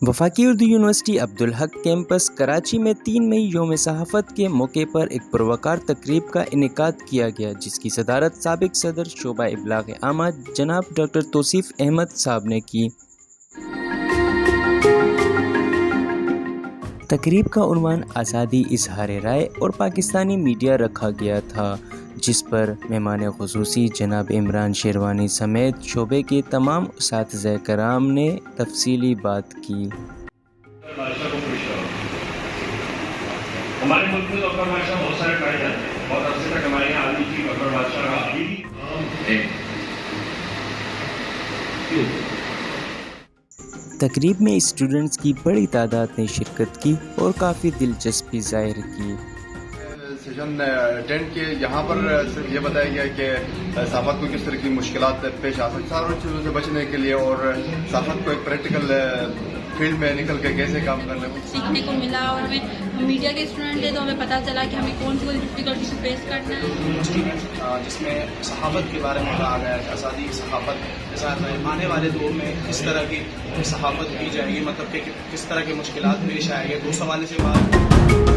وفاقی Urdu university Abdul Haq campus Karachi میں 3 مئی یوم صحافت کے موقع پر ایک پروقار تقریب کا انعقاد کیا گیا، جس کی صدارت سابق صدر شعبہ ابلاغ عامہ جناب ڈاکٹر توصیف احمد صاحب نے کی۔ تقریب کا عنوان آزادی اظہار رائے اور پاکستانی میڈیا رکھا گیا تھا، جس پر مہمان خصوصی جناب عمران شیروانی سمیت شعبے کے تمام اساتذہ کرام نے تفصیلی بات کی۔ ہمارے ملک میں تو اکبر بادشاہ بہت سارے پائے جاتے ہیں، بہت عرصے تک ہمارے یہاں آدمی تھی اکبر بادشاہ کا ابھی بھی تقریب میں اسٹوڈنٹس کی بڑی تعداد نے شرکت کی اور کافی دلچسپی ظاہر کی۔ سیشن اٹینڈ کیے، یہاں پر صرف یہ بتایا گیا کہ صحافت کو کس طرح کی مشکلات پیش آ سکتی ہیں اور ان چیزوں سے بچنے کے لیے، اور صحافت کو ایک پریکٹیکل فیلڈ میں نکل کے کیسے کام کرنا ہے سیکھنے کو ملا، اور ہمیں میڈیا کے اسٹوڈنٹ ہیں تو ہمیں پتہ چلا کہ ہمیں کون سی ڈفیکلٹی سے فیس کرنا ہے، جس میں صحافت کے بارے میں کہا گیا کہ آزادی صحافت آنے والے دور میں کس طرح کی صحافت کی جائے گی، مطلب کہ کس طرح کی مشکلات پیش آئے گی، تو اس حوالے سے بات